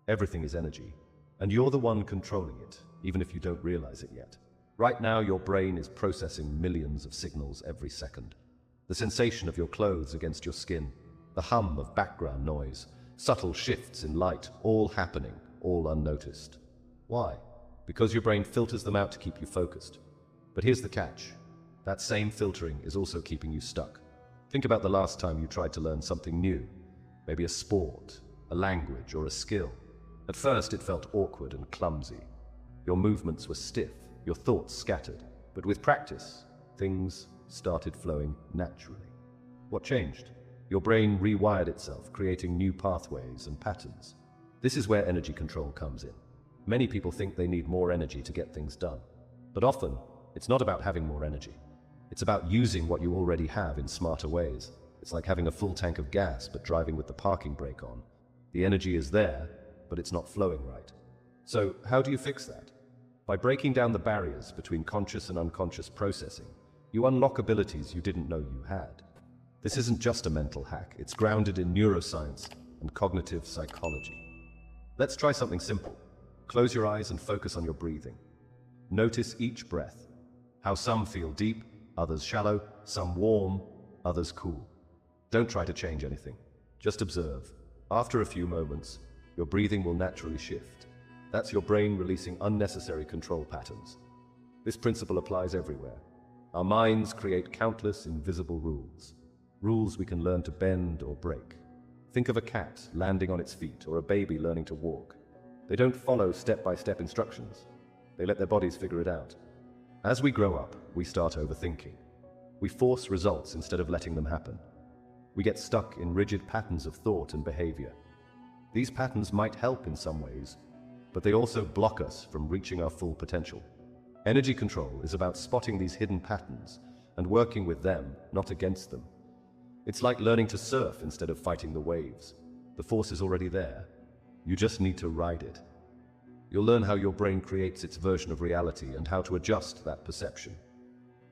Everything is energy, and you're the one controlling it, even if you don't realize it yet. Right now, your brain is processing millions of signals every second. The sensation of your clothes against your skin, the hum of background noise, subtle shifts in light, all happening, all unnoticed. Why? Because your brain filters them out to keep you focused. But here's the catch. That same filtering is also keeping you stuck. Think about the last time you tried to learn something new. Maybe a sport, a language, or a skill. At first, it felt awkward and clumsy. Your movements were stiff, your thoughts scattered. But with practice, things started flowing naturally. What changed? Your brain rewired itself, creating new pathways and patterns. This is where energy control comes in. Many people think they need more energy to get things done. But often, it's not about having more energy. It's about using what you already have in smarter ways. It's like having a full tank of gas but driving with the parking brake on. The energy is there, but it's not flowing right. So how do you fix that? By breaking down the barriers between conscious and unconscious processing, you unlock abilities you didn't know you had. This isn't just a mental hack, it's grounded in neuroscience and cognitive psychology. Let's try something simple. Close your eyes and focus on your breathing. Notice each breath, how some feel deep, others shallow, some warm, others cool. Don't try to change anything, just observe. After a few moments, your breathing will naturally shift. That's your brain releasing unnecessary control patterns. This principle applies everywhere. Our minds create countless invisible rules. Rules we can learn to bend or break. Think of a cat landing on its feet or a baby learning to walk. They don't follow step-by-step instructions. They let their bodies figure it out. As we grow up, we start overthinking. We force results instead of letting them happen. We get stuck in rigid patterns of thought and behavior. These patterns might help in some ways, but they also block us from reaching our full potential. Energy control is about spotting these hidden patterns and working with them, not against them. It's like learning to surf instead of fighting the waves. The force is already there. You just need to ride it. You'll learn how your brain creates its version of reality and how to adjust that perception.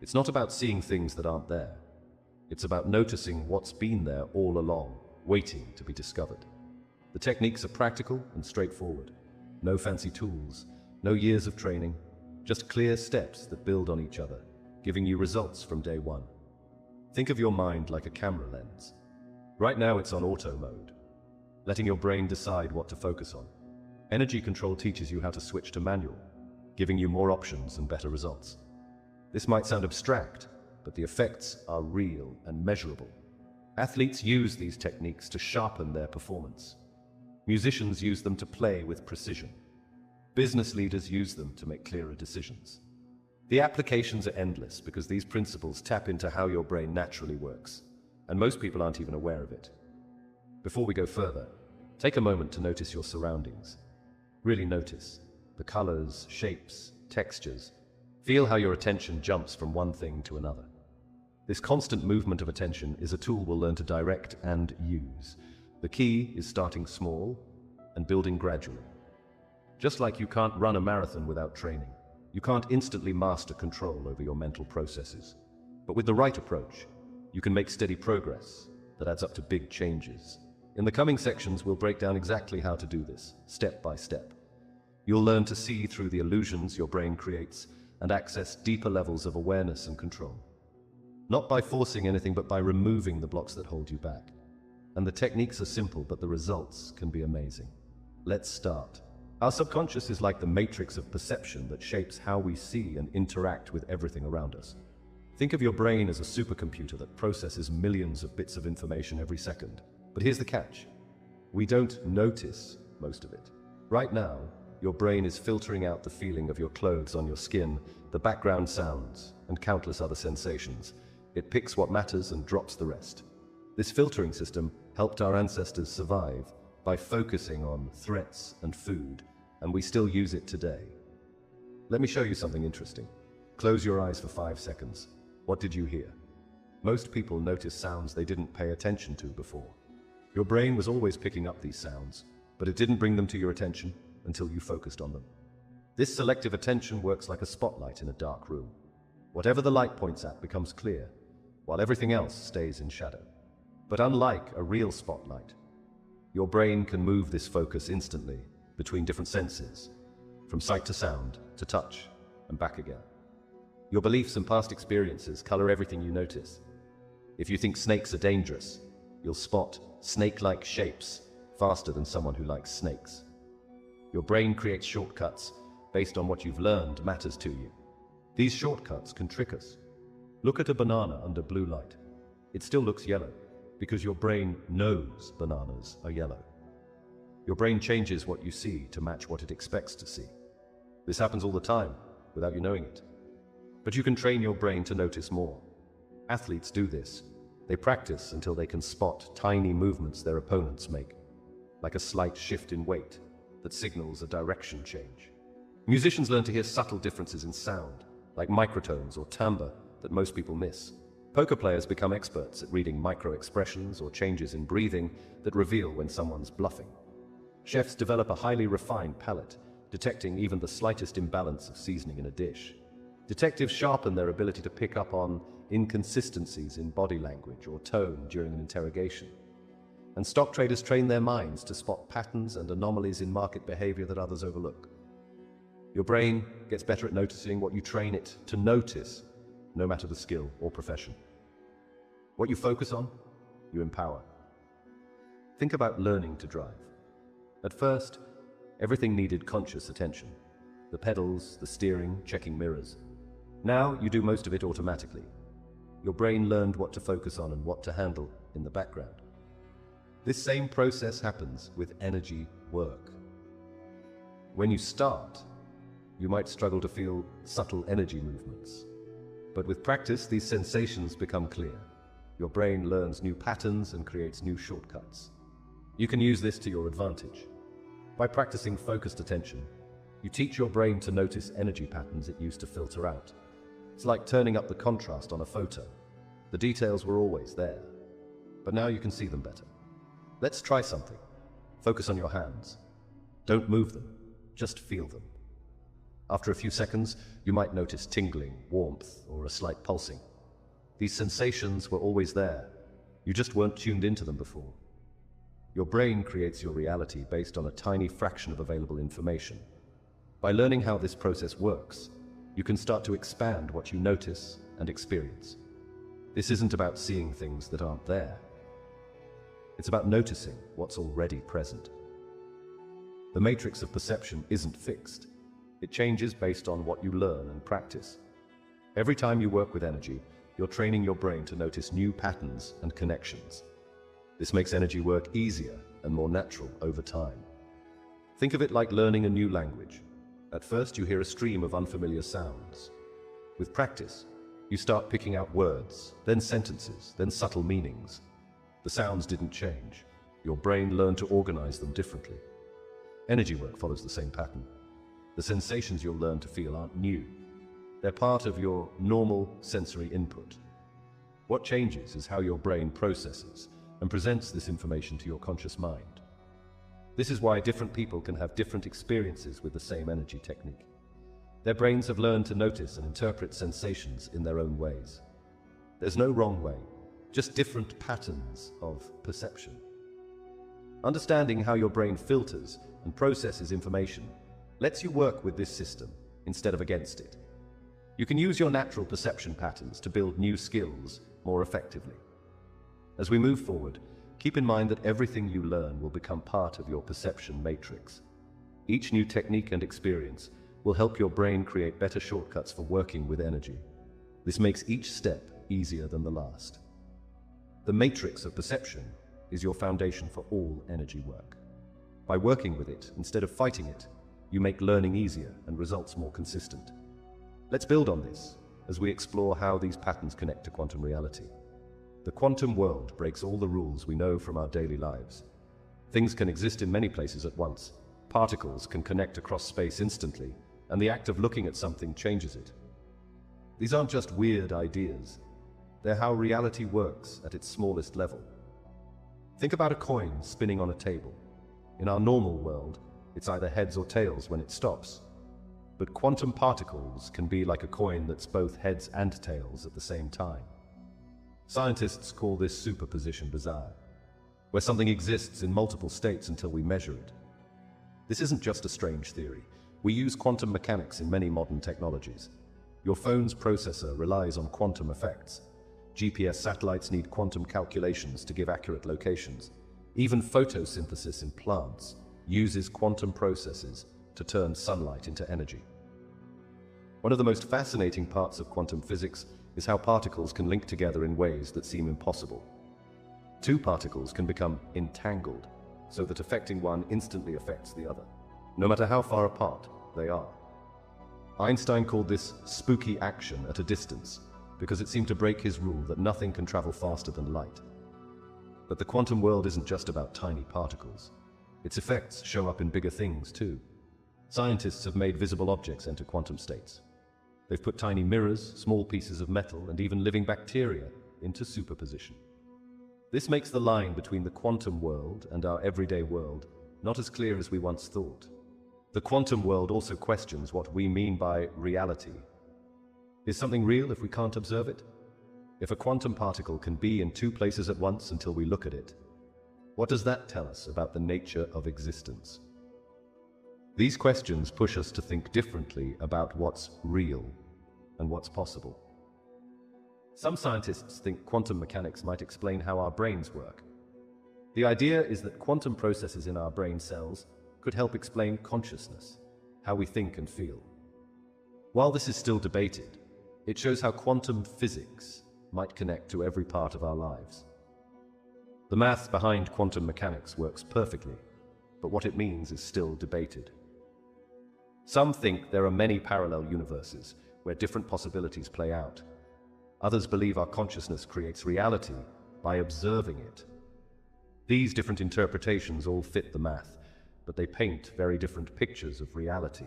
It's not about seeing things that aren't there. It's about noticing what's been there all along, waiting to be discovered. The techniques are practical and straightforward. No fancy tools, no years of training, just clear steps that build on each other, giving you results from day one. Think of your mind like a camera lens. Right now it's on auto mode, letting your brain decide what to focus on. Energy control teaches you how to switch to manual, giving you more options and better results. This might sound abstract, but the effects are real and measurable. Athletes use these techniques to sharpen their performance. Musicians use them to play with precision. Business leaders use them to make clearer decisions. The applications are endless because these principles tap into how your brain naturally works, and most people aren't even aware of it. Before we go further, take a moment to notice your surroundings. Really notice the colors, shapes, textures. Feel how your attention jumps from one thing to another. This constant movement of attention is a tool we'll learn to direct and use. The key is starting small and building gradually. Just like you can't run a marathon without training, you can't instantly master control over your mental processes. But with the right approach, you can make steady progress that adds up to big changes. In the coming sections, we'll break down exactly how to do this, step by step. You'll learn to see through the illusions your brain creates and access deeper levels of awareness and control. Not by forcing anything, but by removing the blocks that hold you back. And the techniques are simple, but the results can be amazing. Let's start. Our subconscious is like the matrix of perception that shapes how we see and interact with everything around us. Think of your brain as a supercomputer that processes millions of bits of information every second. But here's the catch. We don't notice most of it. Right now, your brain is filtering out the feeling of your clothes on your skin, the background sounds, and countless other sensations. It picks what matters and drops the rest. This filtering system helped our ancestors survive by focusing on threats and food, and we still use it today. Let me show you something interesting. Close your eyes for 5 seconds. What did you hear? Most people notice sounds they didn't pay attention to before. Your brain was always picking up these sounds, but it didn't bring them to your attention until you focused on them. This selective attention works like a spotlight in a dark room. Whatever the light points at becomes clear, while everything else stays in shadow. But unlike a real spotlight, your brain can move this focus instantly, between different senses, from sight to sound, to touch, and back again. Your beliefs and past experiences color everything you notice. If you think snakes are dangerous, you'll spot snake-like shapes faster than someone who likes snakes. Your brain creates shortcuts based on what you've learned matters to you. These shortcuts can trick us. Look at a banana under blue light. It still looks yellow because your brain knows bananas are yellow. Your brain changes what you see to match what it expects to see. This happens all the time without you knowing it. But you can train your brain to notice more. Athletes do this. They practice until they can spot tiny movements their opponents make, like a slight shift in weight that signals a direction change. Musicians learn to hear subtle differences in sound, like microtones or timbre that most people miss. Poker players become experts at reading micro-expressions or changes in breathing that reveal when someone's bluffing. Chefs develop a highly refined palate, detecting even the slightest imbalance of seasoning in a dish. Detectives sharpen their ability to pick up on inconsistencies in body language or tone during an interrogation. And stock traders train their minds to spot patterns and anomalies in market behavior that others overlook. Your brain gets better at noticing what you train it to notice, no matter the skill or profession. What you focus on, you empower. Think about learning to drive. At first, everything needed conscious attention. The pedals, the steering, checking mirrors. Now you do most of it automatically. Your brain learned what to focus on and what to handle in the background. This same process happens with energy work. When you start, you might struggle to feel subtle energy movements. But with practice, these sensations become clear. Your brain learns new patterns and creates new shortcuts. You can use this to your advantage. By practicing focused attention, you teach your brain to notice energy patterns it used to filter out. It's like turning up the contrast on a photo. The details were always there, but now you can see them better. Let's try something. Focus on your hands. Don't move them, just feel them. After a few seconds, you might notice tingling, warmth, or a slight pulsing. These sensations were always there. You just weren't tuned into them before. Your brain creates your reality based on a tiny fraction of available information. By learning how this process works, you can start to expand what you notice and experience. This isn't about seeing things that aren't there. It's about noticing what's already present. The matrix of perception isn't fixed. It changes based on what you learn and practice. Every time you work with energy, you're training your brain to notice new patterns and connections. This makes energy work easier and more natural over time. Think of it like learning a new language. At first, you hear a stream of unfamiliar sounds. With practice, you start picking out words, then sentences, then subtle meanings. The sounds didn't change. Your brain learned to organize them differently. Energy work follows the same pattern. The sensations you'll learn to feel aren't new. They're part of your normal sensory input. What changes is how your brain processes and presents this information to your conscious mind. This is why different people can have different experiences with the same energy technique. Their brains have learned to notice and interpret sensations in their own ways. There's no wrong way, just different patterns of perception. Understanding how your brain filters and processes information lets you work with this system instead of against it. You can use your natural perception patterns to build new skills more effectively. As we move forward, keep in mind that everything you learn will become part of your perception matrix. Each new technique and experience will help your brain create better shortcuts for working with energy. This makes each step easier than the last. The matrix of perception is your foundation for all energy work. By working with it instead of fighting it, you make learning easier and results more consistent. Let's build on this as we explore how these patterns connect to quantum reality. The quantum world breaks all the rules we know from our daily lives. Things can exist in many places at once. Particles can connect across space instantly, and the act of looking at something changes it. These aren't just weird ideas. They're how reality works at its smallest level. Think about a coin spinning on a table. In our normal world, it's either heads or tails when it stops. But quantum particles can be like a coin that's both heads and tails at the same time. Scientists call this superposition bizarre, where something exists in multiple states until we measure it. This isn't just a strange theory. We use quantum mechanics in many modern technologies. Your phone's processor relies on quantum effects. GPS satellites need quantum calculations to give accurate locations. Even photosynthesis in plants uses quantum processes to turn sunlight into energy. One of the most fascinating parts of quantum physics is how particles can link together in ways that seem impossible. Two particles can become entangled, so that affecting one instantly affects the other, no matter how far apart they are. Einstein called this spooky action at a distance, because it seemed to break his rule that nothing can travel faster than light. But the quantum world isn't just about tiny particles. Its effects show up in bigger things too. Scientists have made visible objects enter quantum states. They've put tiny mirrors, small pieces of metal, and even living bacteria into superposition. This makes the line between the quantum world and our everyday world not as clear as we once thought. The quantum world also questions what we mean by reality. Is something real if we can't observe it? If a quantum particle can be in two places at once until we look at it, what does that tell us about the nature of existence? These questions push us to think differently about what's real and what's possible. Some scientists think quantum mechanics might explain how our brains work. The idea is that quantum processes in our brain cells could help explain consciousness, how we think and feel. While this is still debated, it shows how quantum physics might connect to every part of our lives. The math behind quantum mechanics works perfectly, but what it means is still debated. Some think there are many parallel universes where different possibilities play out. Others believe our consciousness creates reality by observing it. These different interpretations all fit the math, but they paint very different pictures of reality.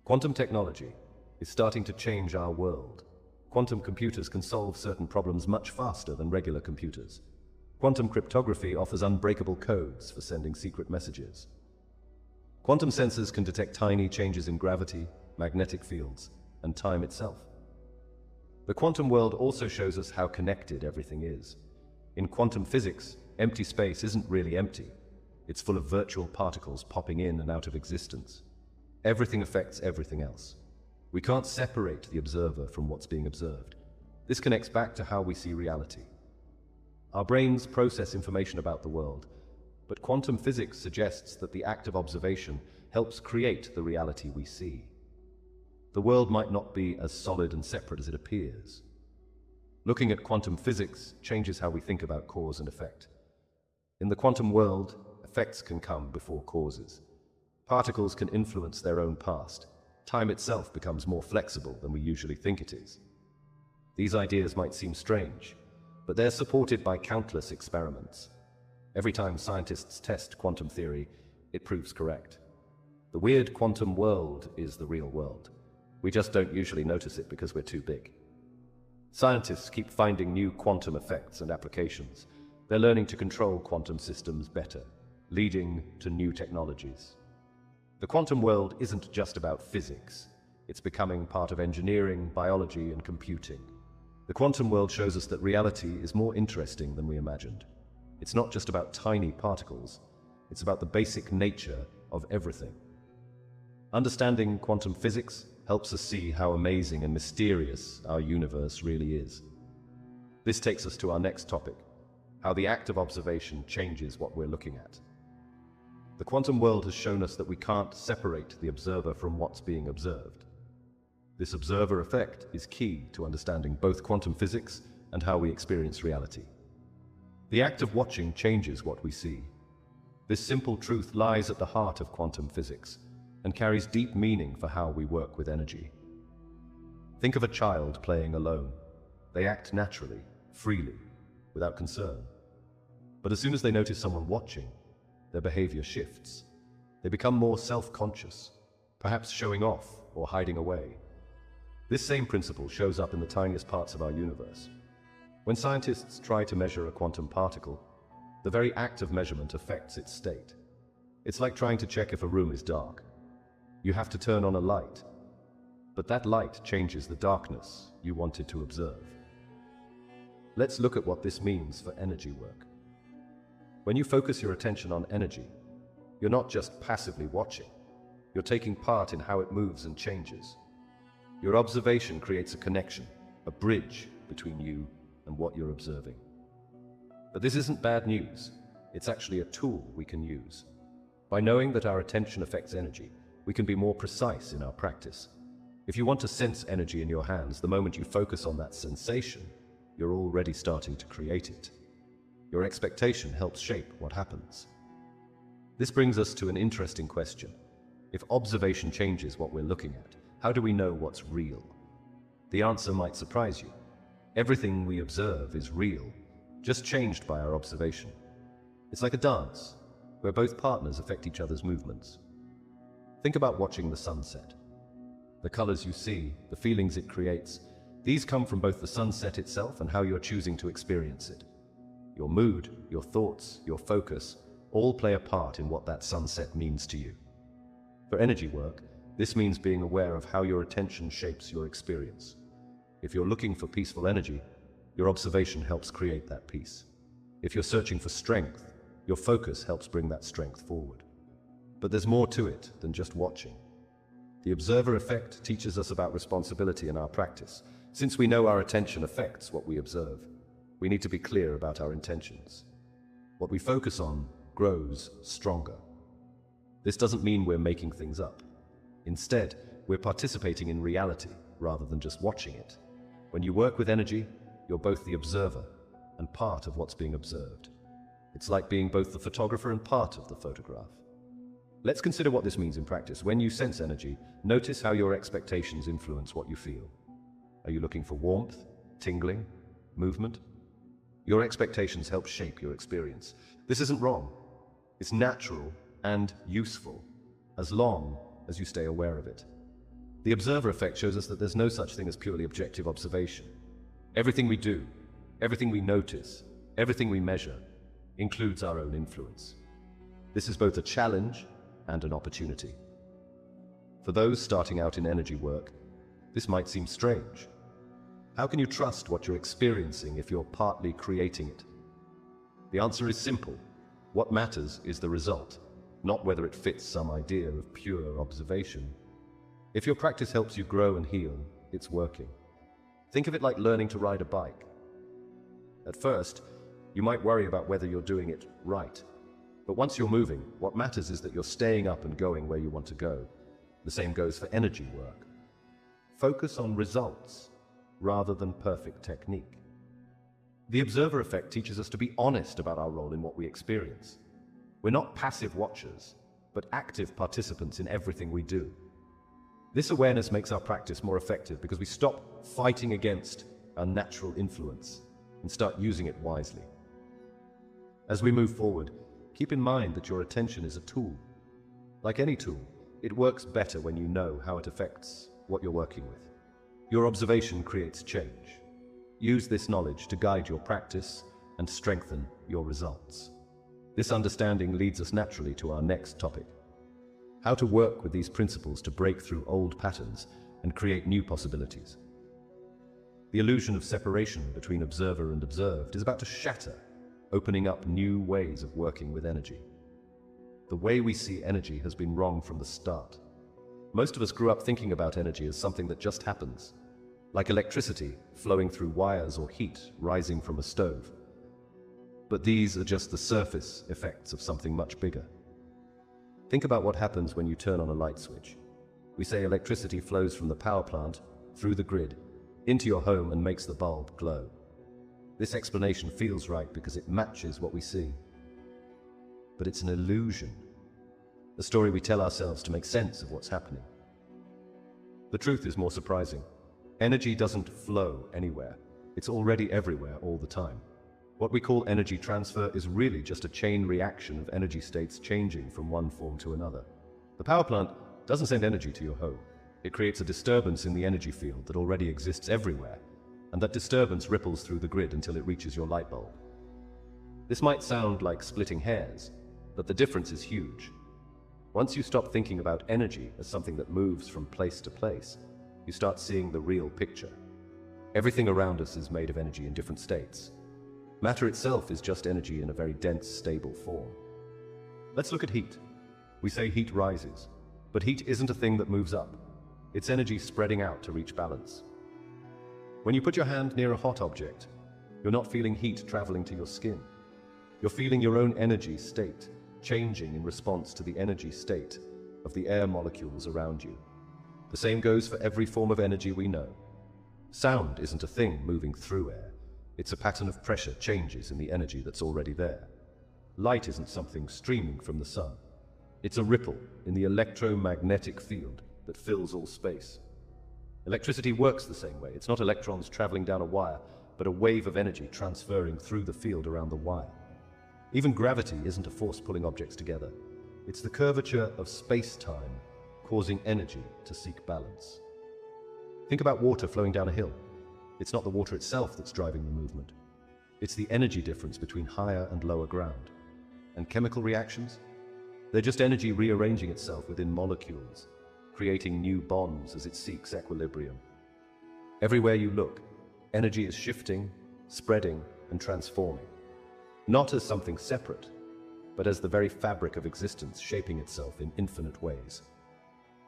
Quantum technology is starting to change our world. Quantum computers can solve certain problems much faster than regular computers. Quantum cryptography offers unbreakable codes for sending secret messages. Quantum sensors can detect tiny changes in gravity, magnetic fields, and time itself. The quantum world also shows us how connected everything is. In quantum physics, empty space isn't really empty. It's full of virtual particles popping in and out of existence. Everything affects everything else. We can't separate the observer from what's being observed. This connects back to how we see reality. Our brains process information about the world, but quantum physics suggests that the act of observation helps create the reality we see. The world might not be as solid and separate as it appears. Looking at quantum physics changes how we think about cause and effect. In the quantum world, effects can come before causes. Particles can influence their own past. Time itself becomes more flexible than we usually think it is. These ideas might seem strange, but they're supported by countless experiments. Every time scientists test quantum theory, it proves correct. The weird quantum world is the real world. We just don't usually notice it because we're too big. Scientists keep finding new quantum effects and applications. They're learning to control quantum systems better, leading to new technologies. The quantum world isn't just about physics. It's becoming part of engineering, biology, and computing. The quantum world shows us that reality is more interesting than we imagined. It's not just about tiny particles. It's about the basic nature of everything. Understanding quantum physics helps us see how amazing and mysterious our universe really is. This takes us to our next topic, how the act of observation changes what we're looking at. The quantum world has shown us that we can't separate the observer from what's being observed. This observer effect is key to understanding both quantum physics and how we experience reality. The act of watching changes what we see. This simple truth lies at the heart of quantum physics and carries deep meaning for how we work with energy. Think of a child playing alone. They act naturally, freely, without concern. But as soon as they notice someone watching, their behavior shifts. They become more self-conscious, perhaps showing off or hiding away. This same principle shows up in the tiniest parts of our universe. When scientists try to measure a quantum particle, the very act of measurement affects its state. It's like trying to check if a room is dark. You have to turn on a light, but that light changes the darkness you wanted to observe. Let's look at what this means for energy work. When you focus your attention on energy, You're not just passively watching. You're taking part in how it moves and changes. Your observation creates a connection, a bridge between you and what you're observing. But this isn't bad news. It's actually a tool we can use. By knowing that our attention affects energy, we can be more precise in our practice. If you want to sense energy in your hands, the moment you focus on that sensation, you're already starting to create it. Your expectation helps shape what happens. This brings us to an interesting question. If observation changes what we're looking at, how do we know what's real? The answer might surprise you. Everything we observe is real, just changed by our observation. It's like a dance, where both partners affect each other's movements. Think about watching the sunset. The colors you see, the feelings it creates, these come from both the sunset itself and how you're choosing to experience it. Your mood, your thoughts, your focus, all play a part in what that sunset means to you. For energy work, this means being aware of how your attention shapes your experience. If you're looking for peaceful energy, your observation helps create that peace. If you're searching for strength, your focus helps bring that strength forward. But there's more to it than just watching. The observer effect teaches us about responsibility in our practice. Since we know our attention affects what we observe, we need to be clear about our intentions. What we focus on grows stronger. This doesn't mean we're making things up. Instead, we're participating in reality rather than just watching it. When you work with energy, you're both the observer and part of what's being observed. It's like being both the photographer and part of the photograph. Let's consider what this means in practice. When you sense energy, notice how your expectations influence what you feel. Are you looking for warmth, tingling, movement? Your expectations help shape your experience. This isn't wrong. It's natural and useful, as long as you stay aware of it. The observer effect shows us that there's no such thing as purely objective observation. Everything we do, everything we notice, everything we measure, includes our own influence. This is both a challenge and an opportunity. For those starting out in energy work, this might seem strange. How can you trust what you're experiencing if you're partly creating it? The answer is simple. What matters is the result, not whether it fits some idea of pure observation. If your practice helps you grow and heal, it's working. Think of it like learning to ride a bike. At first, you might worry about whether you're doing it right. But once you're moving, what matters is that you're staying up and going where you want to go. The same goes for energy work. Focus on results rather than perfect technique. The observer effect teaches us to be honest about our role in what we experience. We're not passive watchers, but active participants in everything we do. This awareness makes our practice more effective because we stop fighting against our natural influence and start using it wisely. As we move forward, keep in mind that your attention is a tool. Like any tool, it works better when you know how it affects what you're working with. Your observation creates change. Use this knowledge to guide your practice and strengthen your results. This understanding leads us naturally to our next topic: how to work with these principles to break through old patterns and create new possibilities. The illusion of separation between observer and observed is about to shatter, opening up new ways of working with energy. The way we see energy has been wrong from the start. Most of us grew up thinking about energy as something that just happens, like electricity flowing through wires or heat rising from a stove. But these are just the surface effects of something much bigger. Think about what happens when you turn on a light switch. We say electricity flows from the power plant, through the grid, into your home and makes the bulb glow. This explanation feels right because it matches what we see. But it's an illusion, a story we tell ourselves to make sense of what's happening. The truth is more surprising. Energy doesn't flow anywhere. It's already everywhere all the time. What we call energy transfer is really just a chain reaction of energy states changing from one form to another. The power plant doesn't send energy to your home. It creates a disturbance in the energy field that already exists everywhere, and that disturbance ripples through the grid until it reaches your light bulb. This might sound like splitting hairs, but the difference is huge. Once you stop thinking about energy as something that moves from place to place, you start seeing the real picture. Everything around us is made of energy in different states. Matter itself is just energy in a very dense, stable form. Let's look at heat. We say heat rises, but heat isn't a thing that moves up. It's energy spreading out to reach balance. When you put your hand near a hot object, you're not feeling heat traveling to your skin. You're feeling your own energy state, changing in response to the energy state of the air molecules around you. The same goes for every form of energy we know. Sound isn't a thing moving through air. It's a pattern of pressure changes in the energy that's already there. Light isn't something streaming from the sun. It's a ripple in the electromagnetic field that fills all space. Electricity works the same way. It's not electrons traveling down a wire, but a wave of energy transferring through the field around the wire. Even gravity isn't a force pulling objects together. It's the curvature of space-time causing energy to seek balance. Think about water flowing down a hill. It's not the water itself that's driving the movement. It's the energy difference between higher and lower ground. And chemical reactions? They're just energy rearranging itself within molecules, creating new bonds as it seeks equilibrium. Everywhere you look, energy is shifting, spreading, and transforming. Not as something separate, but as the very fabric of existence shaping itself in infinite ways.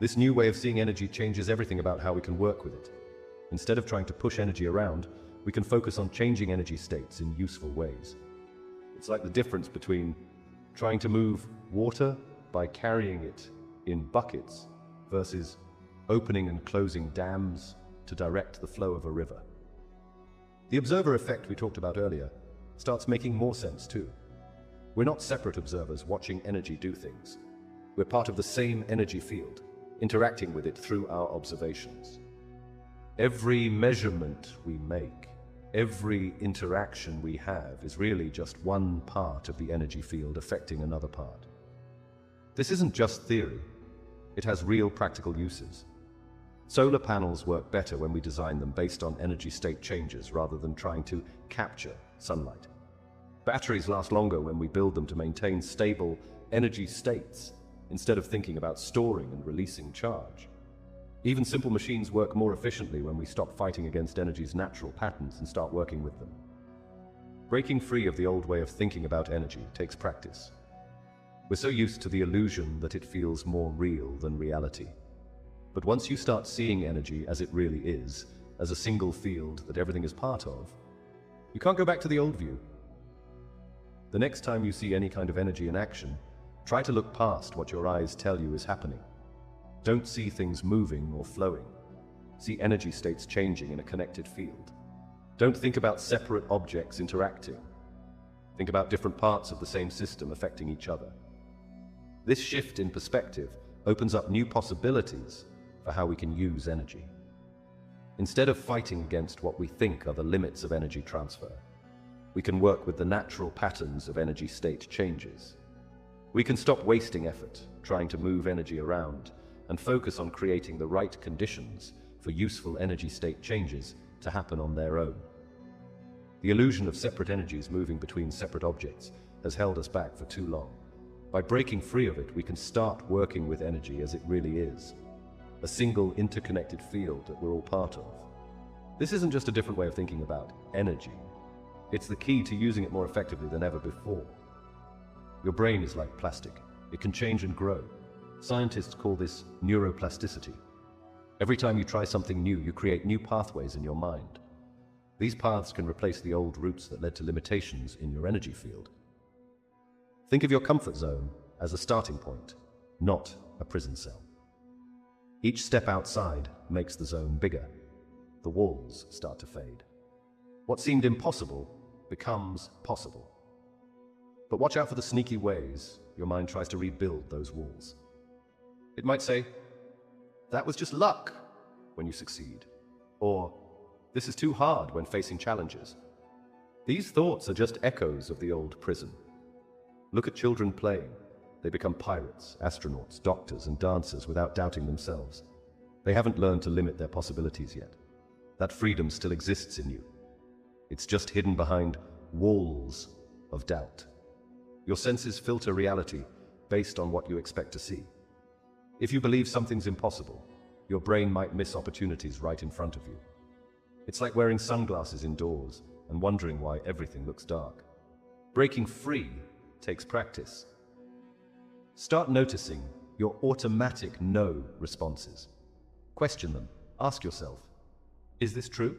This new way of seeing energy changes everything about how we can work with it. Instead of trying to push energy around, we can focus on changing energy states in useful ways. It's like the difference between trying to move water by carrying it in buckets versus opening and closing dams to direct the flow of a river. The observer effect we talked about earlier starts making more sense too. We're not separate observers watching energy do things. We're part of the same energy field, interacting with it through our observations. Every measurement we make, every interaction we have is really just one part of the energy field affecting another part. This isn't just theory. It has real practical uses. Solar panels work better when we design them based on energy state changes rather than trying to capture sunlight. Batteries last longer when we build them to maintain stable energy states instead of thinking about storing and releasing charge. Even simple machines work more efficiently when we stop fighting against energy's natural patterns and start working with them. Breaking free of the old way of thinking about energy takes practice. We're so used to the illusion that it feels more real than reality. But once you start seeing energy as it really is, as a single field that everything is part of, you can't go back to the old view. The next time you see any kind of energy in action, try to look past what your eyes tell you is happening. Don't see things moving or flowing. See energy states changing in a connected field. Don't think about separate objects interacting. Think about different parts of the same system affecting each other. This shift in perspective opens up new possibilities for how we can use energy. Instead of fighting against what we think are the limits of energy transfer, we can work with the natural patterns of energy state changes. We can stop wasting effort trying to move energy around and focus on creating the right conditions for useful energy state changes to happen on their own. The illusion of separate energies moving between separate objects has held us back for too long. By breaking free of it, we can start working with energy as it really is, a single interconnected field that we're all part of. This isn't just a different way of thinking about energy. It's the key to using it more effectively than ever before. Your brain is like plastic. It can change and grow. Scientists call this neuroplasticity. Every time you try something new, you create new pathways in your mind. These paths can replace the old routes that led to limitations in your energy field. Think of your comfort zone as a starting point, not a prison cell. Each step outside makes the zone bigger. The walls start to fade. What seemed impossible becomes possible. But watch out for the sneaky ways your mind tries to rebuild those walls. It might say, "That was just luck," when you succeed. Or, "This is too hard," when facing challenges. These thoughts are just echoes of the old prison. Look at children playing. They become pirates, astronauts, doctors, and dancers without doubting themselves. They haven't learned to limit their possibilities yet. That freedom still exists in you. It's just hidden behind walls of doubt. Your senses filter reality based on what you expect to see. If you believe something's impossible, your brain might miss opportunities right in front of you. It's like wearing sunglasses indoors and wondering why everything looks dark. Breaking free takes practice. Start noticing your automatic no responses. Question them. Ask yourself, is this true?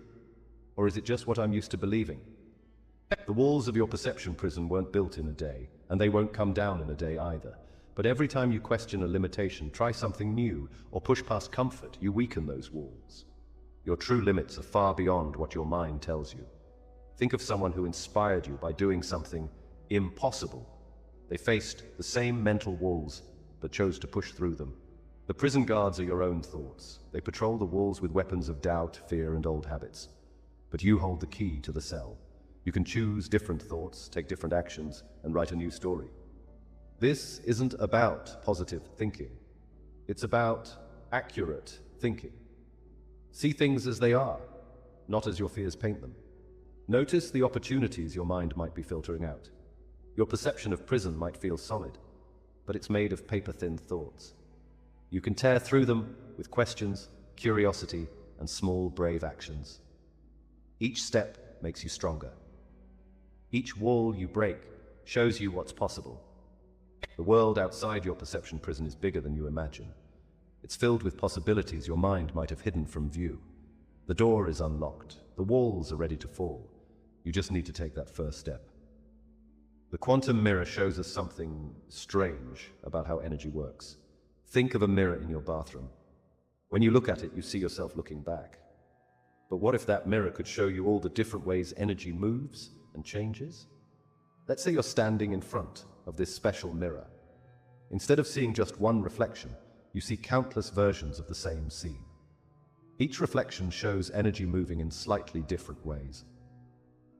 Or is it just what I'm used to believing? The walls of your perception prison weren't built in a day, and they won't come down in a day either. But every time you question a limitation, try something new, or push past comfort, you weaken those walls. Your true limits are far beyond what your mind tells you. Think of someone who inspired you by doing something impossible. They faced the same mental walls, but chose to push through them. The prison guards are your own thoughts. They patrol the walls with weapons of doubt, fear, and old habits. But you hold the key to the cell. You can choose different thoughts, take different actions, and write a new story. This isn't about positive thinking. It's about accurate thinking. See things as they are, not as your fears paint them. Notice the opportunities your mind might be filtering out. Your perception of prison might feel solid, but it's made of paper-thin thoughts. You can tear through them with questions, curiosity, and small, brave actions. Each step makes you stronger. Each wall you break shows you what's possible. The world outside your perception prison is bigger than you imagine. It's filled with possibilities your mind might have hidden from view. The door is unlocked. The walls are ready to fall. You just need to take that first step. The quantum mirror shows us something strange about how energy works. Think of a mirror in your bathroom. When you look at it, you see yourself looking back. But what if that mirror could show you all the different ways energy moves and changes? Let's say you're standing in front of this special mirror. Instead of seeing just one reflection, you see countless versions of the same scene. Each reflection shows energy moving in slightly different ways.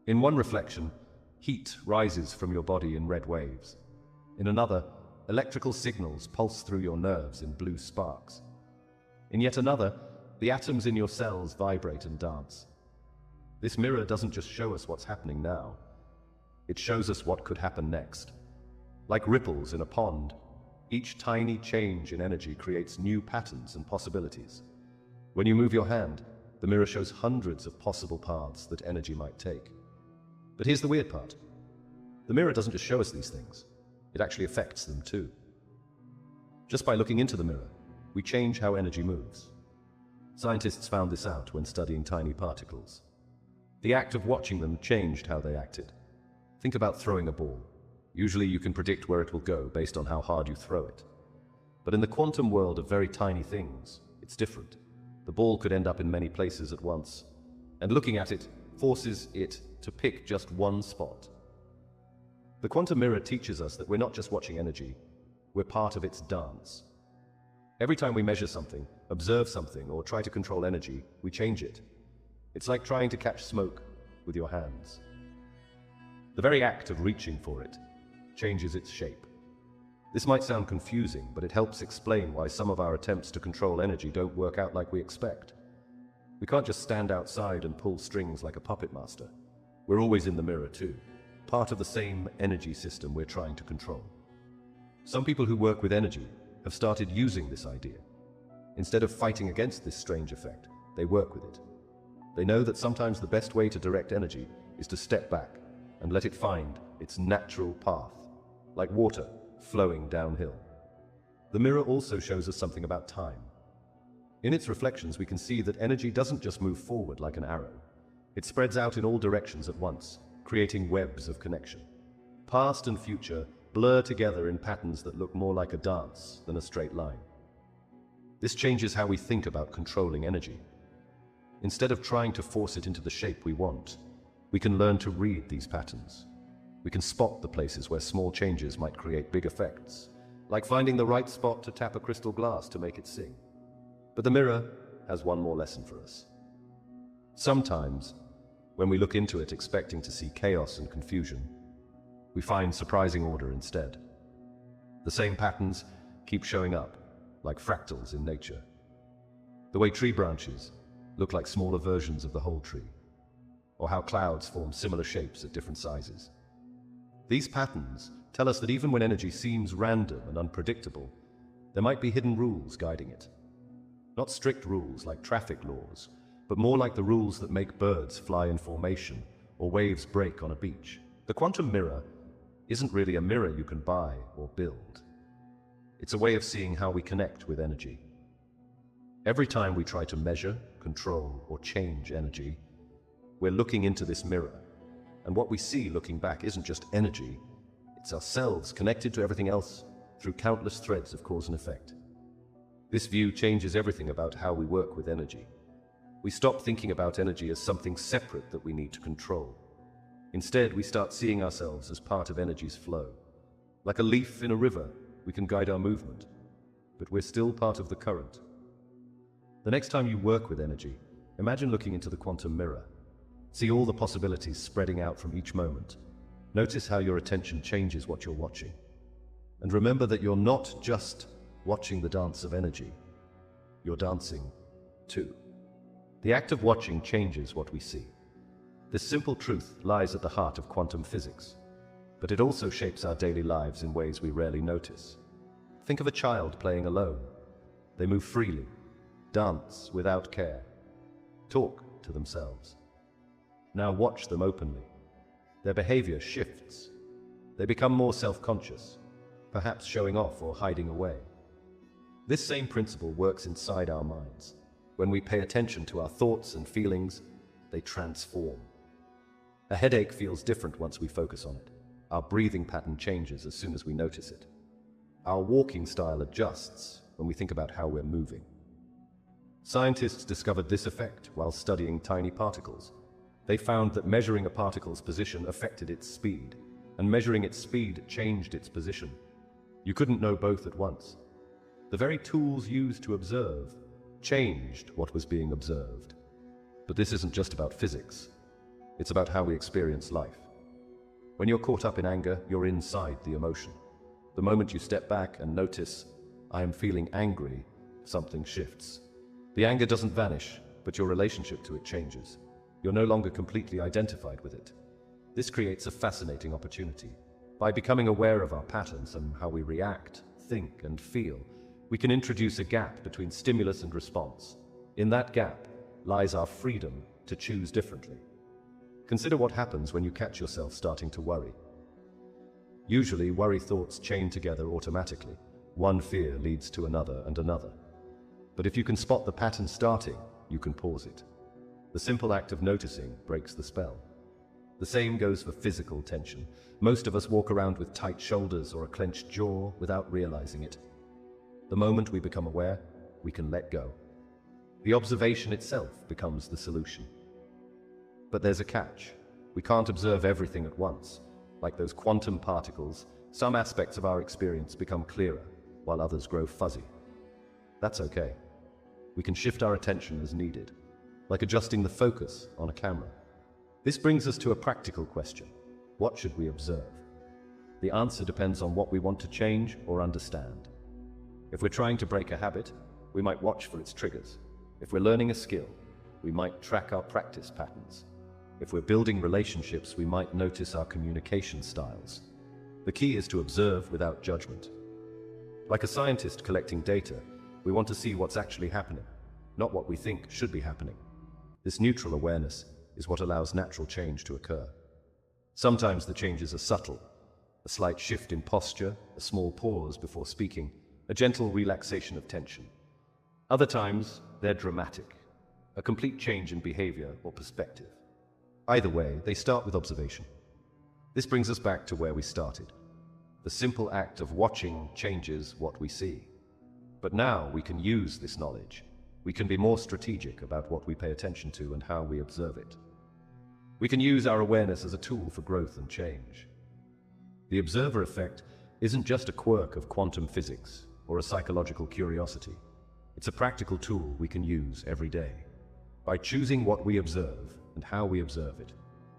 In one reflection, heat rises from your body in red waves. In another, electrical signals pulse through your nerves in blue sparks. In yet another, the atoms in your cells vibrate and dance. This mirror doesn't just show us what's happening now. It shows us what could happen next. Like ripples in a pond, each tiny change in energy creates new patterns and possibilities. When you move your hand, the mirror shows hundreds of possible paths that energy might take. But here's the weird part. The mirror doesn't just show us these things. It actually affects them too. Just by looking into the mirror, we change how energy moves. Scientists found this out when studying tiny particles. The act of watching them changed how they acted. Think about throwing a ball. Usually you can predict where it will go based on how hard you throw it. But in the quantum world of very tiny things, it's different. The ball could end up in many places at once, and looking at it forces it to pick just one spot. The quantum mirror teaches us that we're not just watching energy, we're part of its dance. Every time we measure something, observe something, or try to control energy, we change it. It's like trying to catch smoke with your hands. The very act of reaching for it changes its shape. This might sound confusing, but it helps explain why some of our attempts to control energy don't work out like we expect. We can't just stand outside and pull strings like a puppet master. We're always in the mirror too, part of the same energy system we're trying to control. Some people who work with energy have started using this idea. Instead of fighting against this strange effect, they work with it. They know that sometimes the best way to direct energy is to step back and let it find its natural path, like water flowing downhill. The mirror also shows us something about time. In its reflections, we can see that energy doesn't just move forward like an arrow. It spreads out in all directions at once, creating webs of connection. Past and future blur together in patterns that look more like a dance than a straight line. This changes how we think about controlling energy. Instead of trying to force it into the shape we want, we can learn to read these patterns. We can spot the places where small changes might create big effects, like finding the right spot to tap a crystal glass to make it sing. But the mirror has one more lesson for us. Sometimes, when we look into it expecting to see chaos and confusion, we find surprising order instead. The same patterns keep showing up, like fractals in nature. The way tree branches look like smaller versions of the whole tree, or how clouds form similar shapes at different sizes. These patterns tell us that even when energy seems random and unpredictable, there might be hidden rules guiding it. Not strict rules like traffic laws, but more like the rules that make birds fly in formation or waves break on a beach. The quantum mirror isn't really a mirror you can buy or build. It's a way of seeing how we connect with energy. Every time we try to measure, control, or change energy, we're looking into this mirror. And what we see looking back isn't just energy, it's ourselves connected to everything else through countless threads of cause and effect. This view changes everything about how we work with energy. We stop thinking about energy as something separate that we need to control. Instead, we start seeing ourselves as part of energy's flow. Like a leaf in a river, we can guide our movement, but we're still part of the current. The next time you work with energy, imagine looking into the quantum mirror. See all the possibilities spreading out from each moment. Notice how your attention changes what you're watching. And remember that you're not just watching the dance of energy, you're dancing too. The act of watching changes what we see. This simple truth lies at the heart of quantum physics, but it also shapes our daily lives in ways we rarely notice. Think of a child playing alone. They move freely, dance without care, talk to themselves. Now watch them openly. Their behavior shifts. They become more self-conscious, perhaps showing off or hiding away. This same principle works inside our minds. When we pay attention to our thoughts and feelings, they transform. A headache feels different once we focus on it. Our breathing pattern changes as soon as we notice it. Our walking style adjusts when we think about how we're moving. Scientists discovered this effect while studying tiny particles. They found that measuring a particle's position affected its speed, and measuring its speed changed its position. You couldn't know both at once. The very tools used to observe changed what was being observed. But this isn't just about physics. It's about how we experience life. When you're caught up in anger, you're inside the emotion. The moment you step back and notice, I am feeling angry, something shifts. The anger doesn't vanish, but your relationship to it changes. You're no longer completely identified with it. This creates a fascinating opportunity. By becoming aware of our patterns and how we react, think, and feel, we can introduce a gap between stimulus and response. In that gap lies our freedom to choose differently. Consider what happens when you catch yourself starting to worry. Usually, worry thoughts chain together automatically. One fear leads to another and another. But if you can spot the pattern starting, you can pause it. The simple act of noticing breaks the spell. The same goes for physical tension. Most of us walk around with tight shoulders or a clenched jaw without realizing it. The moment we become aware, we can let go. The observation itself becomes the solution. But there's a catch. We can't observe everything at once. Like those quantum particles, some aspects of our experience become clearer, while others grow fuzzy. That's okay. We can shift our attention as needed, like adjusting the focus on a camera. This brings us to a practical question. What should we observe? The answer depends on what we want to change or understand. If we're trying to break a habit, we might watch for its triggers. If we're learning a skill, we might track our practice patterns. If we're building relationships, we might notice our communication styles. The key is to observe without judgment. Like a scientist collecting data, we want to see what's actually happening, not what we think should be happening. This neutral awareness is what allows natural change to occur. Sometimes the changes are subtle, a slight shift in posture, a small pause before speaking, a gentle relaxation of tension. Other times, they're dramatic, a complete change in behavior or perspective. Either way, they start with observation. This brings us back to where we started. The simple act of watching changes what we see. But now we can use this knowledge. We can be more strategic about what we pay attention to and how we observe it. We can use our awareness as a tool for growth and change. The observer effect isn't just a quirk of quantum physics or a psychological curiosity. It's a practical tool we can use every day. By choosing what we observe and how we observe it,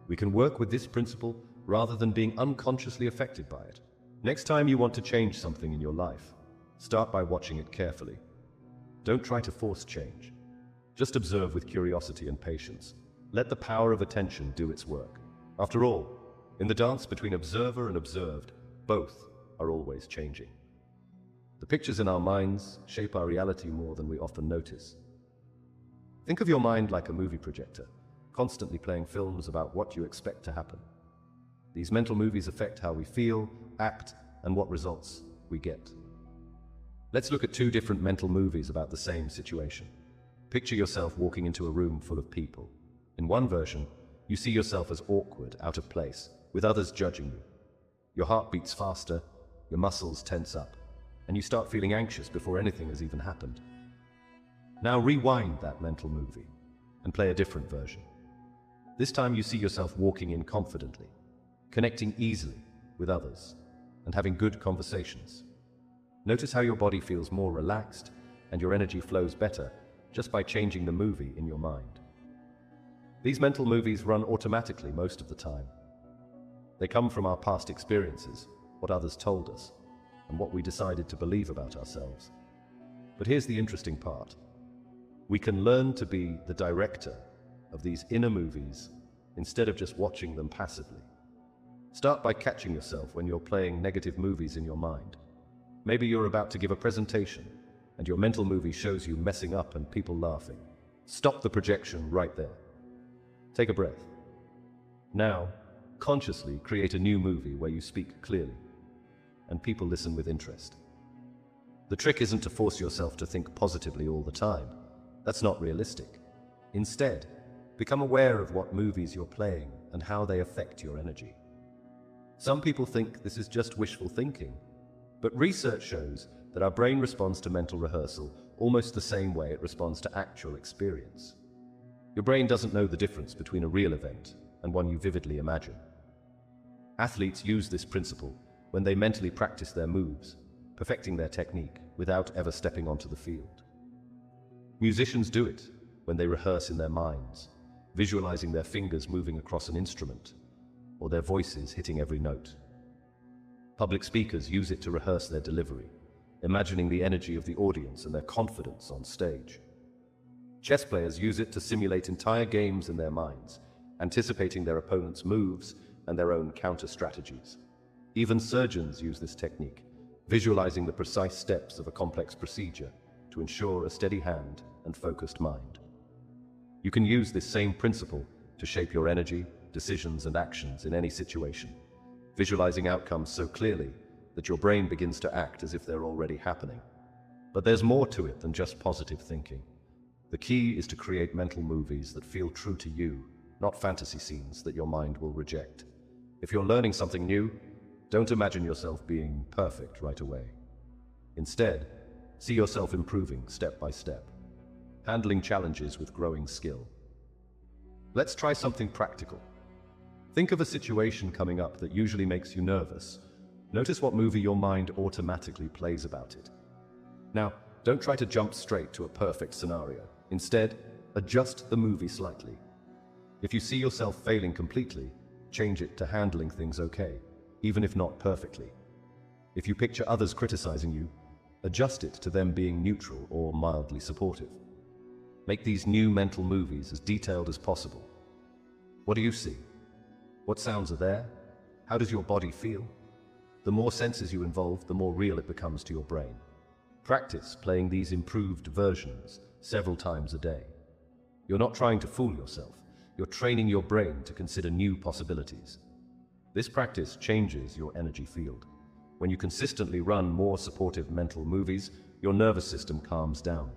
we can work with this principle rather than being unconsciously affected by it. Next time you want to change something in your life, start by watching it carefully. Don't try to force change. Just observe with curiosity and patience. Let the power of attention do its work. After all, in the dance between observer and observed, both are always changing. The pictures in our minds shape our reality more than we often notice. Think of your mind like a movie projector, constantly playing films about what you expect to happen. These mental movies affect how we feel, act, and what results we get. Let's look at two different mental movies about the same situation. Picture yourself walking into a room full of people. In one version, you see yourself as awkward, out of place, with others judging you. Your heart beats faster, your muscles tense up, and you start feeling anxious before anything has even happened. Now rewind that mental movie and play a different version. This time you see yourself walking in confidently, connecting easily with others, and having good conversations. Notice how your body feels more relaxed and your energy flows better just by changing the movie in your mind. These mental movies run automatically most of the time. They come from our past experiences, what others told us, and what we decided to believe about ourselves. But here's the interesting part. We can learn to be the director of these inner movies instead of just watching them passively. Start by catching yourself when you're playing negative movies in your mind. Maybe you're about to give a presentation and your mental movie shows you messing up and people laughing. Stop the projection right there. Take a breath. Now, consciously create a new movie where you speak clearly and people listen with interest. The trick isn't to force yourself to think positively all the time. That's not realistic. Instead, become aware of what movies you're playing and how they affect your energy. Some people think this is just wishful thinking, but research shows that our brain responds to mental rehearsal almost the same way it responds to actual experience. Your brain doesn't know the difference between a real event and one you vividly imagine. Athletes use this principle when they mentally practice their moves, perfecting their technique without ever stepping onto the field. Musicians do it when they rehearse in their minds, visualizing their fingers moving across an instrument or their voices hitting every note. Public speakers use it to rehearse their delivery, imagining the energy of the audience and their confidence on stage. Chess players use it to simulate entire games in their minds, anticipating their opponent's moves and their own counter-strategies. Even surgeons use this technique, visualizing the precise steps of a complex procedure to ensure a steady hand and focused mind. You can use this same principle to shape your energy, decisions, and actions in any situation, visualizing outcomes so clearly that your brain begins to act as if they're already happening. But there's more to it than just positive thinking. The key is to create mental movies that feel true to you, not fantasy scenes that your mind will reject. If you're learning something new, don't imagine yourself being perfect right away. Instead, see yourself improving step by step, handling challenges with growing skill. Let's try something practical. Think of a situation coming up that usually makes you nervous. Notice what movie your mind automatically plays about it. Now, don't try to jump straight to a perfect scenario. Instead, adjust the movie slightly. If you see yourself failing completely, change it to handling things okay, even if not perfectly. If you picture others criticizing you, adjust it to them being neutral or mildly supportive. Make these new mental movies as detailed as possible. What do you see? What sounds are there? How does your body feel? The more senses you involve, the more real it becomes to your brain. Practice playing these improved versions several times a day. You're not trying to fool yourself. You're training your brain to consider new possibilities. This practice changes your energy field. When you consistently run more supportive mental movies, your nervous system calms down.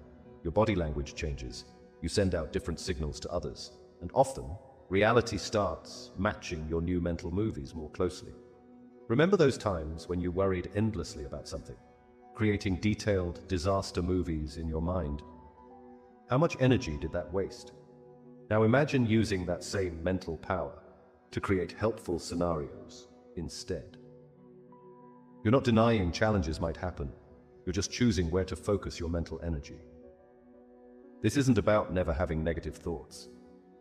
Your body language changes. You send out different signals to others. And often, reality starts matching your new mental movies more closely. Remember those times when you worried endlessly about something, creating detailed disaster movies in your mind? How much energy did that waste? Now imagine using that same mental power to create helpful scenarios instead. You're not denying challenges might happen. You're just choosing where to focus your mental energy. This isn't about never having negative thoughts.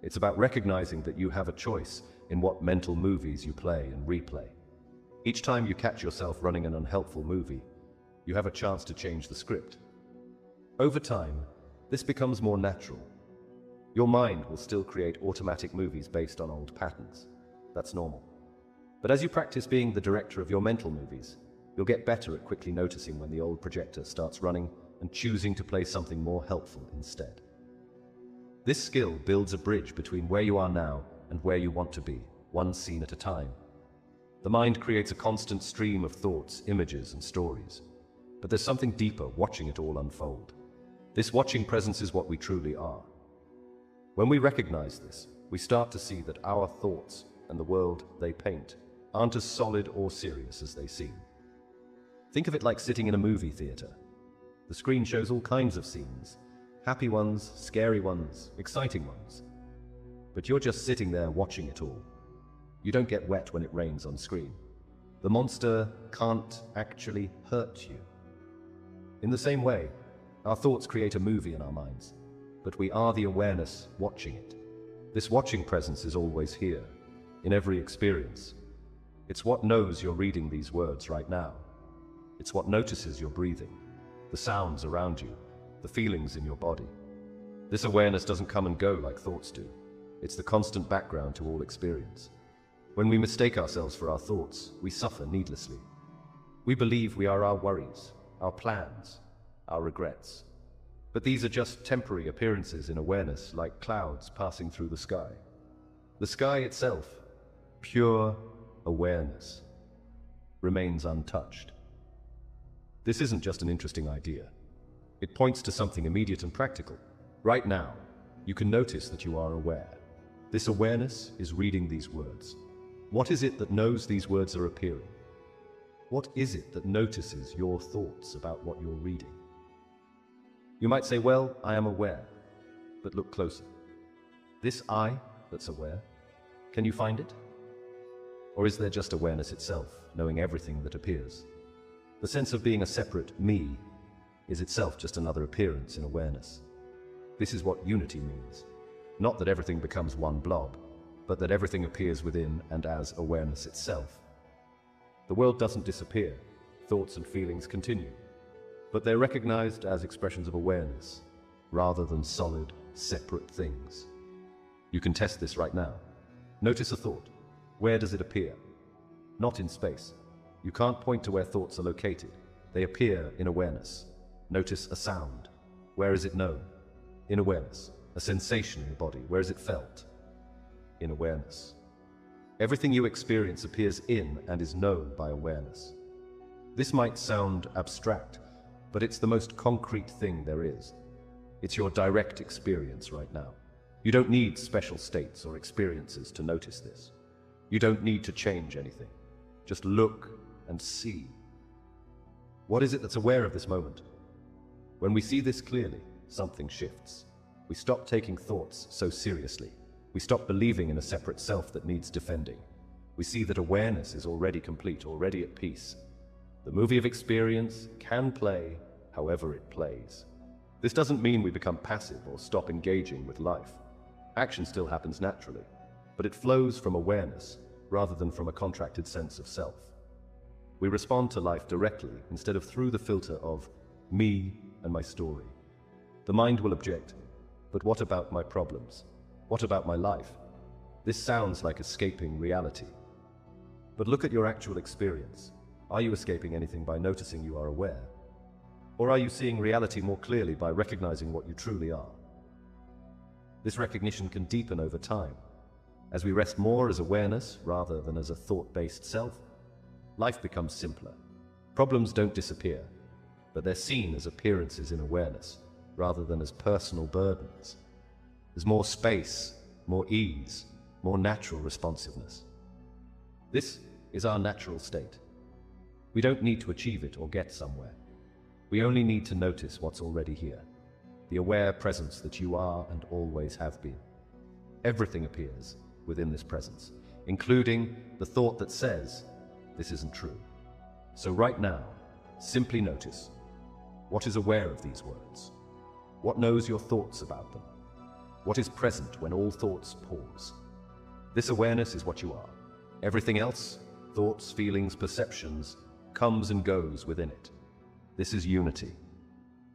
It's about recognizing that you have a choice in what mental movies you play and replay. Each time you catch yourself running an unhelpful movie, you have a chance to change the script. Over time, this becomes more natural. Your mind will still create automatic movies based on old patterns. That's normal. But as you practice being the director of your mental movies, you'll get better at quickly noticing when the old projector starts running and choosing to play something more helpful instead. This skill builds a bridge between where you are now and where you want to be, one scene at a time. The mind creates a constant stream of thoughts, images, and stories. but there's something deeper watching it all unfold. This watching presence is what we truly are. When we recognize this, we start to see that our thoughts and the world they paint aren't as solid or serious as they seem. Think of it like sitting in a movie theater. The screen shows all kinds of scenes, happy ones, scary ones, exciting ones. But you're just sitting there watching it all. You don't get wet when it rains on screen. The monster can't actually hurt you. In the same way, our thoughts create a movie in our minds, but we are the awareness watching it. This watching presence is always here, in every experience. It's what knows you're reading these words right now. It's what notices your breathing, the sounds around you, the feelings in your body. This awareness doesn't come and go like thoughts do. It's the constant background to all experience. When we mistake ourselves for our thoughts, we suffer needlessly. We believe we are our worries, our plans, our regrets. But these are just temporary appearances in awareness, like clouds passing through the sky. The sky itself, pure awareness, remains untouched. This isn't just an interesting idea. It points to something immediate and practical. Right now, you can notice that you are aware. This awareness is reading these words. What is it that knows these words are appearing? What is it that notices your thoughts about what you're reading? You might say, well, I am aware, but look closer. This I that's aware, can you find it? Or is there just awareness itself, knowing everything that appears? The sense of being a separate me is itself just another appearance in awareness. This is what unity means. Not that everything becomes one blob, but that everything appears within and as awareness itself. The world doesn't disappear, thoughts and feelings continue, but they're recognized as expressions of awareness, rather than solid, separate things. You can test this right now. Notice a thought. Where does it appear? Not in space. You can't point to where thoughts are located. They appear in awareness. Notice a sound. Where is it known? In awareness. A sensation in the body. Where is it felt? In awareness. Everything you experience appears in and is known by awareness. This might sound abstract, but it's the most concrete thing there is. It's your direct experience right now. You don't need special states or experiences to notice this. You don't need to change anything. Just look and see. What is it that's aware of this moment? When we see this clearly, something shifts. We stop taking thoughts so seriously. We stop believing in a separate self that needs defending. We see that awareness is already complete, already at peace. The movie of experience can play however it plays. This doesn't mean we become passive or stop engaging with life. Action still happens naturally, but it flows from awareness rather than from a contracted sense of self. We respond to life directly instead of through the filter of me and my story. The mind will object, but what about my problems? What about my life? This sounds like escaping reality. But look at your actual experience. Are you escaping anything by noticing you are aware? Or are you seeing reality more clearly by recognizing what you truly are? This recognition can deepen over time. As we rest more as awareness rather than as a thought-based self, life becomes simpler. Problems don't disappear, but they're seen as appearances in awareness rather than as personal burdens. There's more space, more ease, more natural responsiveness. This is our natural state. We don't need to achieve it or get somewhere. We only need to notice what's already here, the aware presence that you are and always have been. Everything appears within this presence, including the thought that says, this isn't true. So right now, simply notice, what is aware of these words? What knows your thoughts about them? What is present when all thoughts pause? This awareness is what you are. Everything else, thoughts, feelings, perceptions, comes and goes within it. This is unity.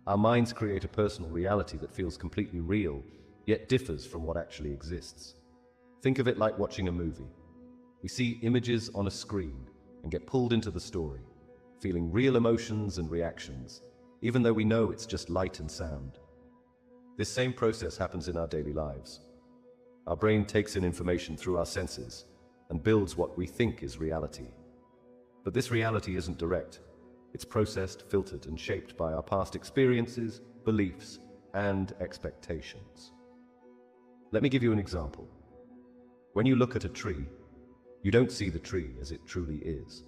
Our minds create a personal reality that feels completely real, yet differs from what actually exists. Think of it like watching a movie. We see images on a screen and get pulled into the story, feeling real emotions and reactions, even though we know it's just light and sound. This same process happens in our daily lives. Our brain takes in information through our senses and builds what we think is reality. But this reality isn't direct. It's processed, filtered, and shaped by our past experiences, beliefs, and expectations. Let me give you an example. When you look at a tree, you don't see the tree as it truly is.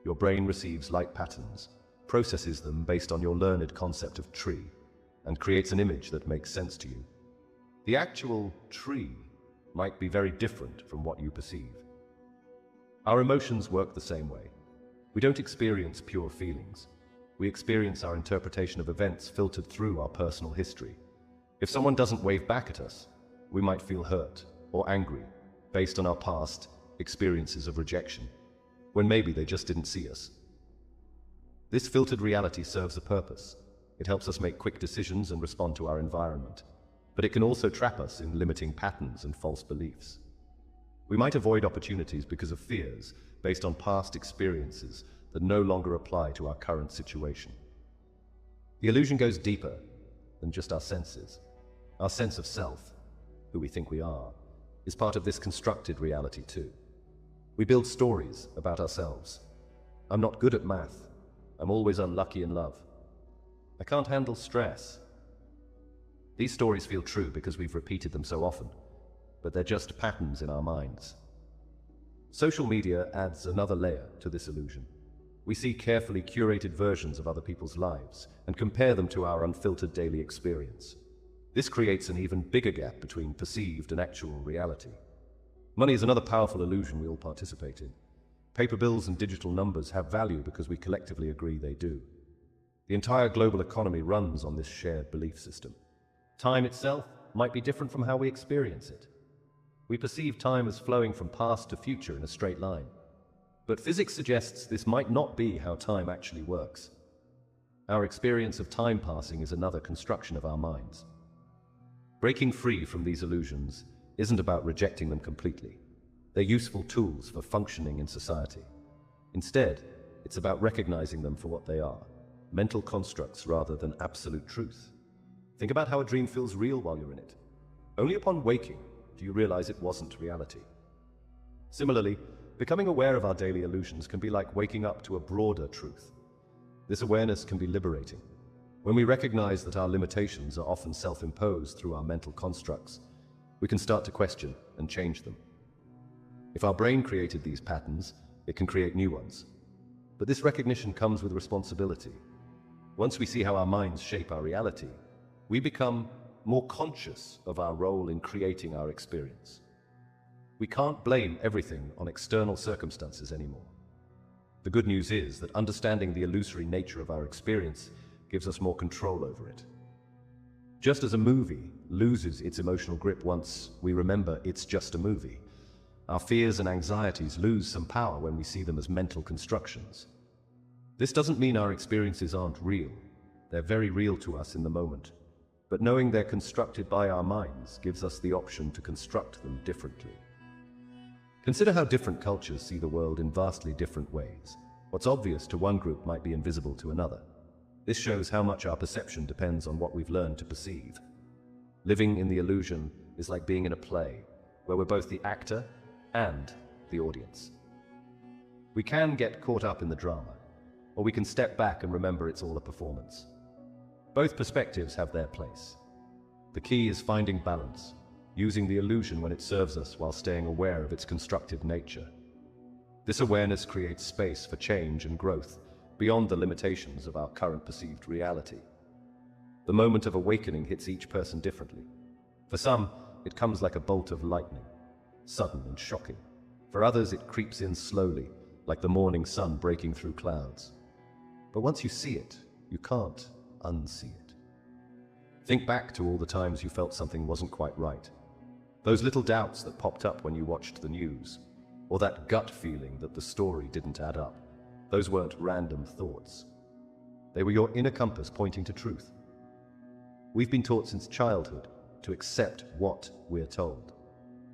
Your brain receives light patterns, processes them based on your learned concept of tree, and creates an image that makes sense to you. The actual tree might be very different from what you perceive. Our emotions work the same way. We don't experience pure feelings. We experience our interpretation of events filtered through our personal history. If someone doesn't wave back at us, we might feel hurt or angry based on our past experiences of rejection, when maybe they just didn't see us. This filtered reality serves a purpose. It helps us make quick decisions and respond to our environment, but it can also trap us in limiting patterns and false beliefs. We might avoid opportunities because of fears based on past experiences that no longer apply to our current situation. The illusion goes deeper than just our senses. Our sense of self, who we think we are, is part of this constructed reality too. We build stories about ourselves. I'm not good at math. I'm always unlucky in love. I can't handle stress. These stories feel true because we've repeated them so often, but they're just patterns in our minds. Social media adds another layer to this illusion. We see carefully curated versions of other people's lives and compare them to our unfiltered daily experience. This creates an even bigger gap between perceived and actual reality. Money is another powerful illusion we all participate in. Paper bills and digital numbers have value because we collectively agree they do. The entire global economy runs on this shared belief system. Time itself might be different from how we experience it. We perceive time as flowing from past to future in a straight line. But physics suggests this might not be how time actually works. Our experience of time passing is another construction of our minds. Breaking free from these illusions isn't about rejecting them completely. They're useful tools for functioning in society. Instead, it's about recognizing them for what they are, mental constructs rather than absolute truth. Think about how a dream feels real while you're in it. Only upon waking do you realize it wasn't reality. Similarly, becoming aware of our daily illusions can be like waking up to a broader truth. This awareness can be liberating. When we recognize that our limitations are often self-imposed through our mental constructs, we can start to question and change them. If our brain created these patterns, it can create new ones. But this recognition comes with responsibility. Once we see how our minds shape our reality, we become more conscious of our role in creating our experience. We can't blame everything on external circumstances anymore. The good news is that understanding the illusory nature of our experience gives us more control over it. Just as a movie loses its emotional grip once we remember it's just a movie, our fears and anxieties lose some power when we see them as mental constructions. This doesn't mean our experiences aren't real. They're very real to us in the moment. But knowing they're constructed by our minds gives us the option to construct them differently. Consider how different cultures see the world in vastly different ways. What's obvious to one group might be invisible to another. This shows how much our perception depends on what we've learned to perceive. Living in the illusion is like being in a play, where we're both the actor and the audience. We can get caught up in the drama, or we can step back and remember it's all a performance. Both perspectives have their place. The key is finding balance, using the illusion when it serves us while staying aware of its constructive nature. This awareness creates space for change and growth beyond the limitations of our current perceived reality. The moment of awakening hits each person differently. For some, it comes like a bolt of lightning, sudden and shocking. For others, it creeps in slowly, like the morning sun breaking through clouds. But once you see it, you can't unsee it. Think back to all the times you felt something wasn't quite right. Those little doubts that popped up when you watched the news, or that gut feeling that the story didn't add up. Those weren't random thoughts. They were your inner compass pointing to truth. We've been taught since childhood to accept what we're told.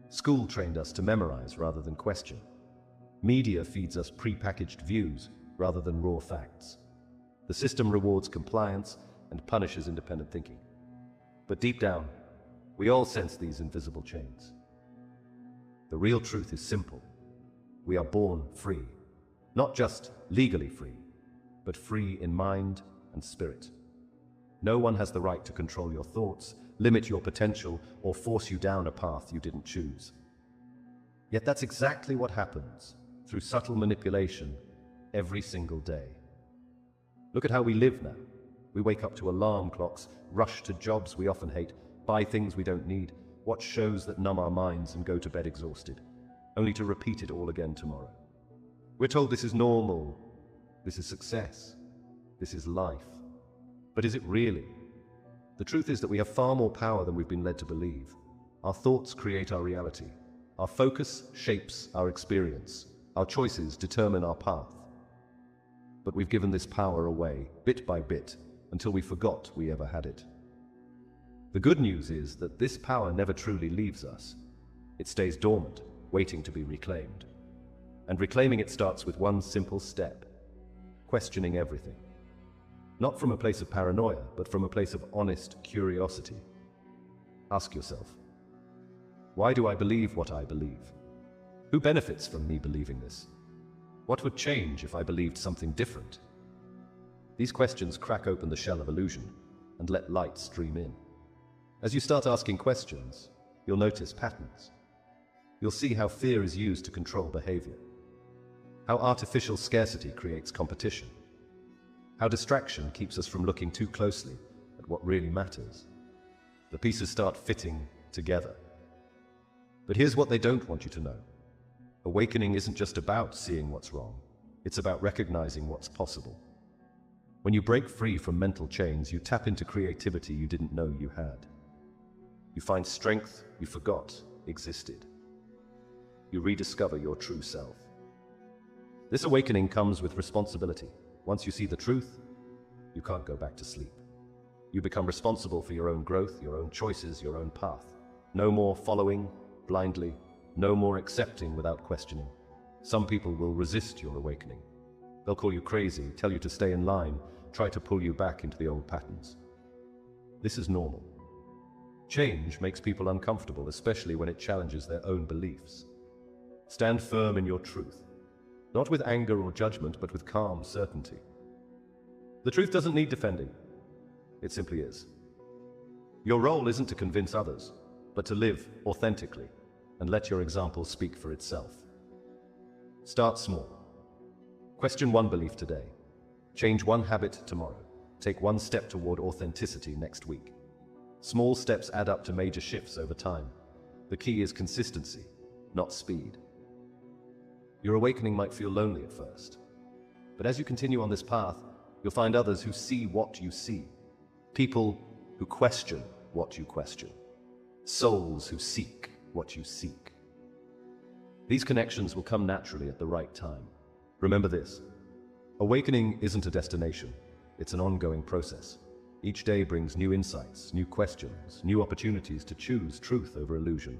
School trained us to memorize rather than question. Media feeds us pre-packaged views rather than raw facts. The system rewards compliance and punishes independent thinking. But deep down, we all sense these invisible chains. The real truth is simple. We are born free, not just legally free, but free in mind and spirit. No one has the right to control your thoughts, limit your potential, or force you down a path you didn't choose. Yet that's exactly what happens, through subtle manipulation, every single day. Look at how we live now. We wake up to alarm clocks, rush to jobs we often hate, buy things we don't need, watch shows that numb our minds and go to bed exhausted, only to repeat it all again tomorrow. We're told this is normal, this is success, this is life. But is it really? The truth is that we have far more power than we've been led to believe. Our thoughts create our reality. Our focus shapes our experience. Our choices determine our path. But we've given this power away, bit by bit, until we forgot we ever had it. The good news is that this power never truly leaves us. It stays dormant, waiting to be reclaimed. And reclaiming it starts with one simple step: questioning everything. Not from a place of paranoia, but from a place of honest curiosity. Ask yourself, why do I believe what I believe? Who benefits from me believing this? What would change if I believed something different? These questions crack open the shell of illusion and let light stream in. As you start asking questions, you'll notice patterns. You'll see how fear is used to control behavior, how artificial scarcity creates competition, how distraction keeps us from looking too closely at what really matters. The pieces start fitting together. But here's what they don't want you to know. Awakening isn't just about seeing what's wrong. It's about recognizing what's possible. When you break free from mental chains, you tap into creativity you didn't know you had. You find strength you forgot existed. You rediscover your true self. This awakening comes with responsibility. Once you see the truth, you can't go back to sleep. You become responsible for your own growth, your own choices, your own path. No more following blindly, no more accepting without questioning. Some people will resist your awakening. They'll call you crazy, tell you to stay in line, try to pull you back into the old patterns. This is normal. Change makes people uncomfortable, especially when it challenges their own beliefs. Stand firm in your truth, not with anger or judgment, but with calm certainty. The truth doesn't need defending. It simply is. Your role isn't to convince others, but to live authentically and let your example speak for itself. Start small. Question one belief today. Change one habit tomorrow. Take one step toward authenticity next week. Small steps add up to major shifts over time. The key is consistency, not speed. Your awakening might feel lonely at first, but as you continue on this path, you'll find others who see what you see. People who question what you question. Souls who seek what you seek. These connections will come naturally at the right time. Remember this: awakening isn't a destination, it's an ongoing process. Each day brings new insights, new questions, new opportunities to choose truth over illusion.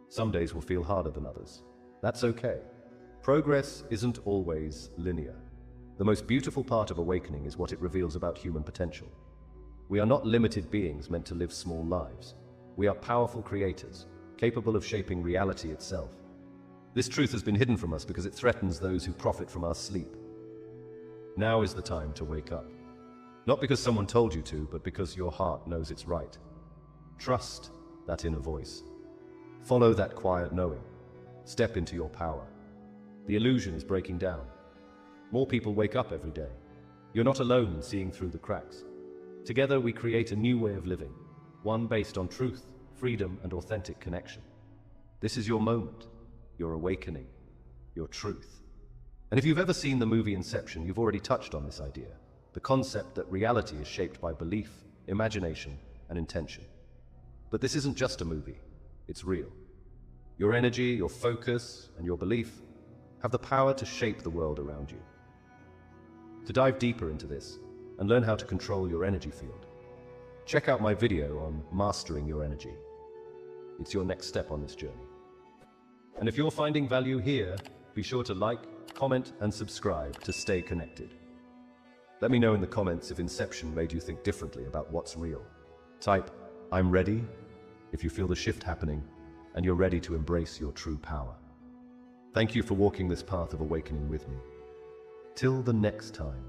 Some days will feel harder than others. That's okay. Progress isn't always linear. The most beautiful part of awakening is what it reveals about human potential. We are not limited beings meant to live small lives. We are powerful creators, capable of shaping reality itself. This truth has been hidden from us because it threatens those who profit from our sleep. Now is the time to wake up. Not because someone told you to, but because your heart knows it's right. Trust that inner voice. Follow that quiet knowing. Step into your power. The illusion is breaking down. More people wake up every day. You're not alone in seeing through the cracks. Together we create a new way of living, one based on truth, freedom, and authentic connection. This is your moment, your awakening, your truth. And if you've ever seen the movie Inception, you've already touched on this idea. The concept that reality is shaped by belief, imagination, and intention. But this isn't just a movie, it's real. Your energy, your focus, and your belief have the power to shape the world around you. To dive deeper into this and learn how to control your energy field, check out my video on mastering your energy. It's your next step on this journey. And if you're finding value here, be sure to like, comment, and subscribe to stay connected. Let me know in the comments if Inception made you think differently about what's real. Type, "I'm ready," if you feel the shift happening and you're ready to embrace your true power. Thank you for walking this path of awakening with me. Till the next time.